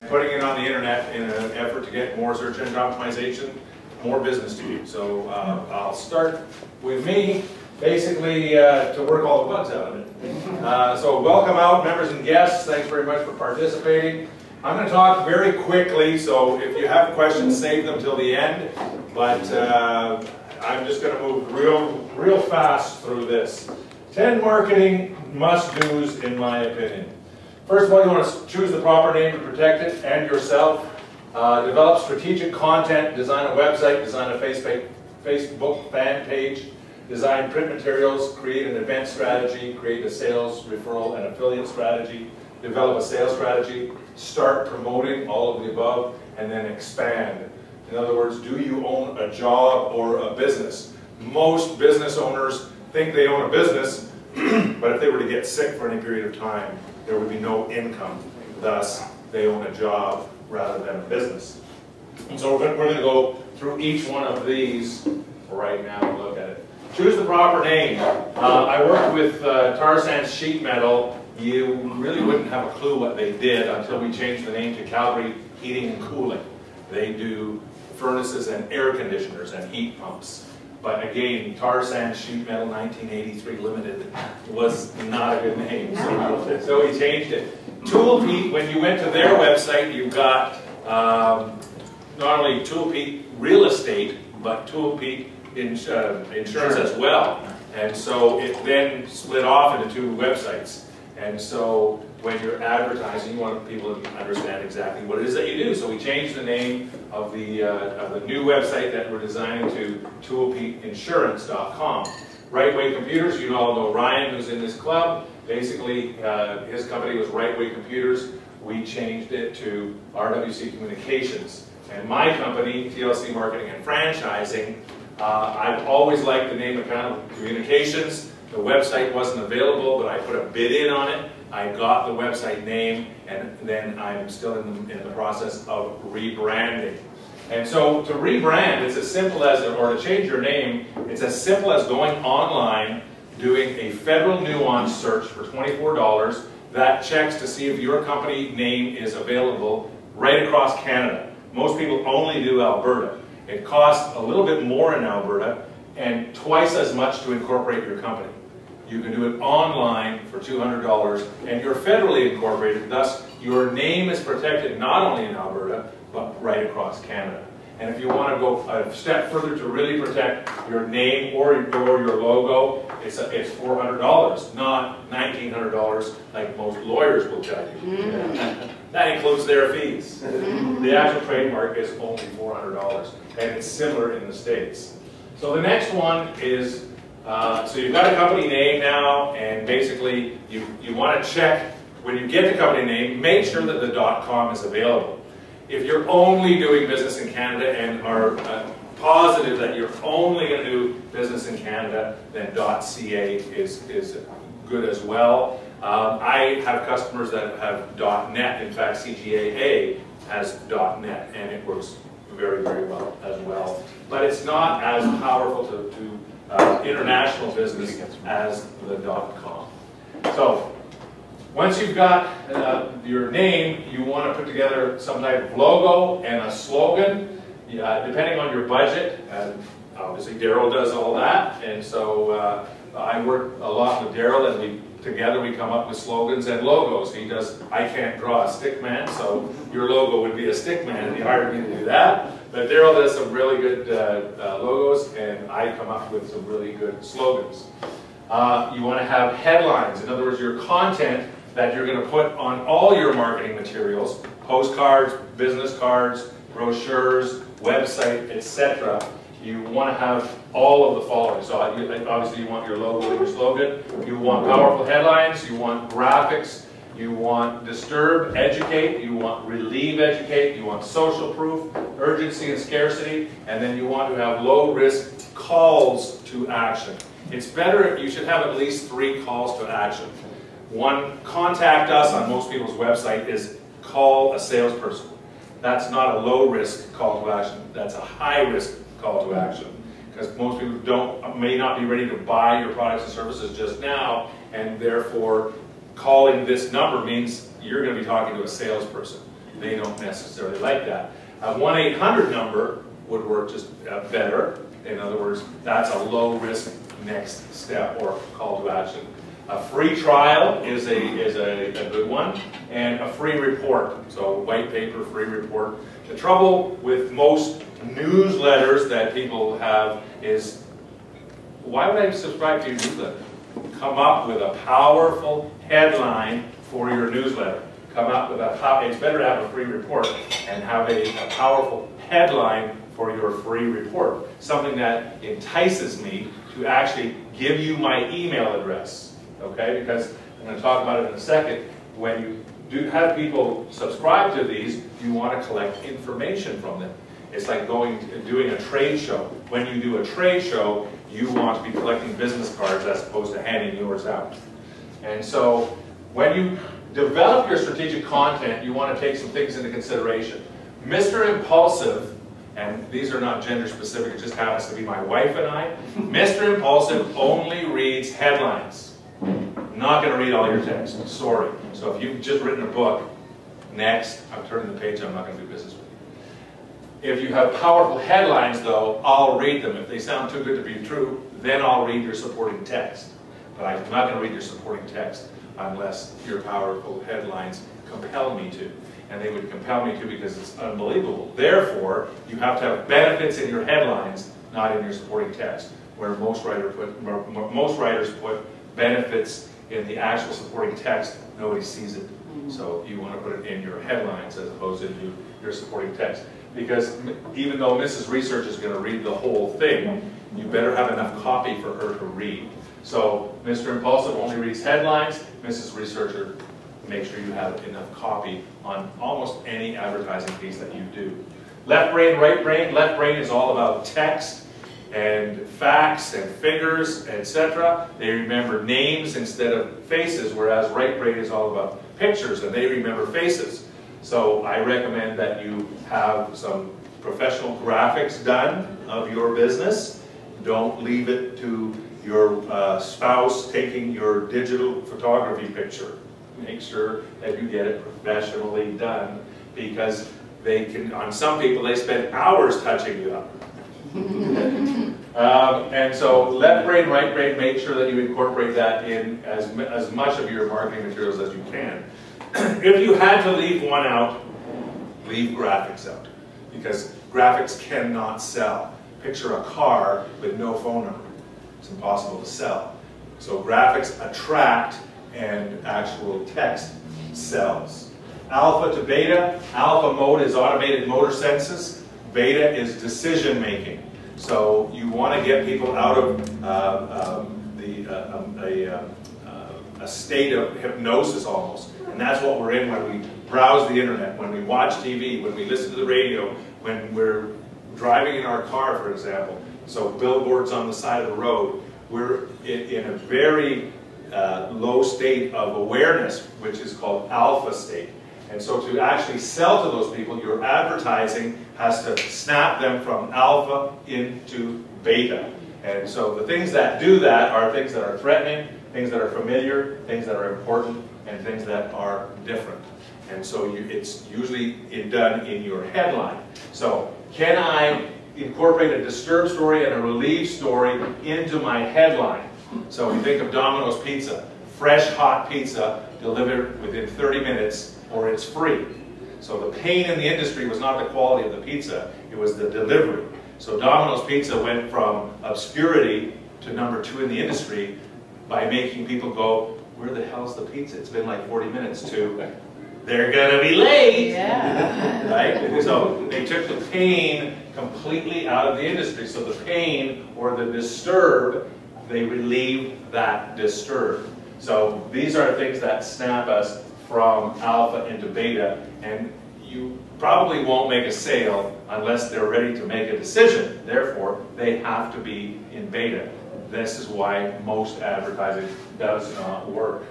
Putting it on the internet in an effort to get more search engine optimization, more business to do. So I'll start with me, basically to work all the bugs out of it. So welcome out, members and guests. Thanks very much for participating. I'm going to talk very quickly, so if you have questions, save them till the end. But I'm just going to move real fast through this. 10 marketing must-dos, in my opinion. First of all, you want to choose the proper name to protect it and yourself. Develop strategic content, design a website, design a Facebook fan page, design print materials, create an event strategy, create a sales, referral, and affiliate strategy, develop a sales strategy, start promoting all of the above, and then expand. In other words, do you own a job or a business? Most business owners think they own a business, but if they were to get sick for any period of time, there would be no income. Thus, they own a job rather than a business. And so we're going to go through each one of these right now and look at it. Choose the proper name. I worked with Tar Sands Sheet Metal. You really wouldn't have a clue what they did until we changed the name to Calgary Heating and Cooling. They do furnaces and air conditioners and heat pumps. But again, Tar Sands Sheet Metal 1983 Limited was not a good name, so we changed it. Tool Pete, when you went to their website, you got not only Tool Pete Real Estate, but Tool Pete Insurance as well. And so it then split off into two websites. And so when you're advertising, you want people to understand exactly what it is that you do. So we changed the name of the new website that we're designing to toolpeteinsurance.com. Right Way Computers, you all know Ryan, who's in this club. Basically, his company was Right Way Computers. We changed it to RWC Communications. And my company, TLC Marketing and Franchising, I've always liked the name Accountable Communications. The website wasn't available, but I put a bid in on it. I got the website name, and then I'm still in the process of rebranding. And so to rebrand, it's as simple as, or to change your name, it's as simple as going online, doing a federal nuance search for $24 that checks to see if your company name is available right across Canada. Most people only do Alberta. It costs a little bit more in Alberta and twice as much to incorporate your company. You can do it online for $200 and you're federally incorporated, thus your name is protected not only in Alberta, but right across Canada. And if you want to go a step further to really protect your name or your logo, it's $400, not $1,900 like most lawyers will tell you. That includes their fees. The actual trademark is only $400, and it's similar in the States. So the next one is, so you've got a company name now, and basically you want to check, when you get the company name, make sure that the .com is available. If you're only doing business in Canada and are positive that you're only going to do business in Canada, then .ca is good as well. I have customers that have .net. In fact, CGAA has .net, and it works very, very well as well. But it's not as powerful to international business as the .com. So once you've got your name, you want to put together some type of logo and a slogan, depending on your budget. And obviously, Daryl does all that, and so I work a lot with Daryl, and together we come up with slogans and logos. He does. I can't draw a stick man, so your logo would be a stick man if you hired me to do that. But Daryl does some really good logos, and I come up with some really good slogans. You want to have headlines. In other words, your content that you're going to put on all your marketing materials, postcards, business cards, brochures, website, etc. You want to have all of the following. So obviously you want your logo and your slogan. You want powerful headlines. You want graphics. You want disturb, educate. You want relieve, educate. You want social proof, urgency and scarcity. And then you want to have low-risk calls to action. It's better, you should have at least 3 calls to action. One, contact us on most people's website is call a salesperson. That's not a low-risk call to action. That's a high-risk call to action. Because most people may not be ready to buy your products and services just now, and therefore calling this number means you're going to be talking to a salesperson. they don't necessarily like that. A 1-800 number would work just better. In other words, that's a low-risk next step or call to action. A free trial is a good one, and a free report. So white paper, free report. The trouble with most newsletters that people have is, why would I subscribe to your newsletter? Come up with a powerful headline for your newsletter. Come up with it's better to have a free report and have a powerful headline for your free report. Something that entices me to actually give you my email address. Okay, because I'm going to talk about it in a second. When you do have people subscribe to these, you want to collect information from them. It's like doing a trade show. When you do a trade show, you want to be collecting business cards as opposed to handing yours out. And so when you develop your strategic content, you want to take some things into consideration. Mr. Impulsive, and these are not gender specific, it just happens to be my wife and I, Mr. Impulsive only reads headlines. Not going to read all your text, sorry. So if you've just written a book, next, I'm turning the page, I'm not going to do business with you. If you have powerful headlines though, I'll read them. If they sound too good to be true, then I'll read your supporting text. But I'm not going to read your supporting text unless your powerful headlines compel me to. And they would compel me to because it's unbelievable. Therefore, you have to have benefits in your headlines, not in your supporting text, where most writers put benefits in the actual supporting text. Nobody sees it. So you want to put it in your headlines as opposed to your supporting text. Because even though Mrs. Research is going to read the whole thing, you better have enough copy for her to read. So Mr. Impulsive only reads headlines. Mrs. Researcher, make sure you have enough copy on almost any advertising piece that you do. Left brain, right brain. Left brain is all about text and facts and figures, etc. They remember names instead of faces, whereas right brain is all about pictures and they remember faces. So I recommend that you have some professional graphics done of your business. Don't leave it to your spouse taking your digital photography picture. Make sure that you get it professionally done, because they can, on some people, they spend hours touching you up. And so left brain, right brain, make sure that you incorporate that in as much of your marketing materials as you can. If you had to leave one out, leave graphics out, because graphics cannot sell. Picture a car with no phone number. It's impossible to sell. So graphics attract, and actual text sells. Alpha to beta. Alpha mode is automated motor senses. Beta is decision making. So you want to get people out of a state of hypnosis almost. And that's what we're in when we browse the internet, when we watch TV, when we listen to the radio, when we're driving in our car, for example. So billboards on the side of the road. We're in a very low state of awareness, which is called alpha state. And so to actually sell to those people, your advertising has to snap them from alpha into beta. And so the things that do that are things that are threatening, things that are familiar, things that are important, and things that are different. And so it's usually done in your headline. So can I incorporate a disturb story and a relief story into my headline? So we think of Domino's Pizza, fresh hot pizza delivered within 30 minutes or it's free. So the pain in the industry was not the quality of the pizza, it was the delivery. So Domino's Pizza went from obscurity to #2 in the industry by making people go, where the hell's the pizza? It's been like 40 minutes, to they're gonna be late. Yeah. Right? So they took the pain completely out of the industry. So the pain or the disturb, they relieve that disturb. So these are things that snap us from alpha into beta, and you probably won't make a sale unless they're ready to make a decision. Therefore, they have to be in beta. This is why most advertising does not work.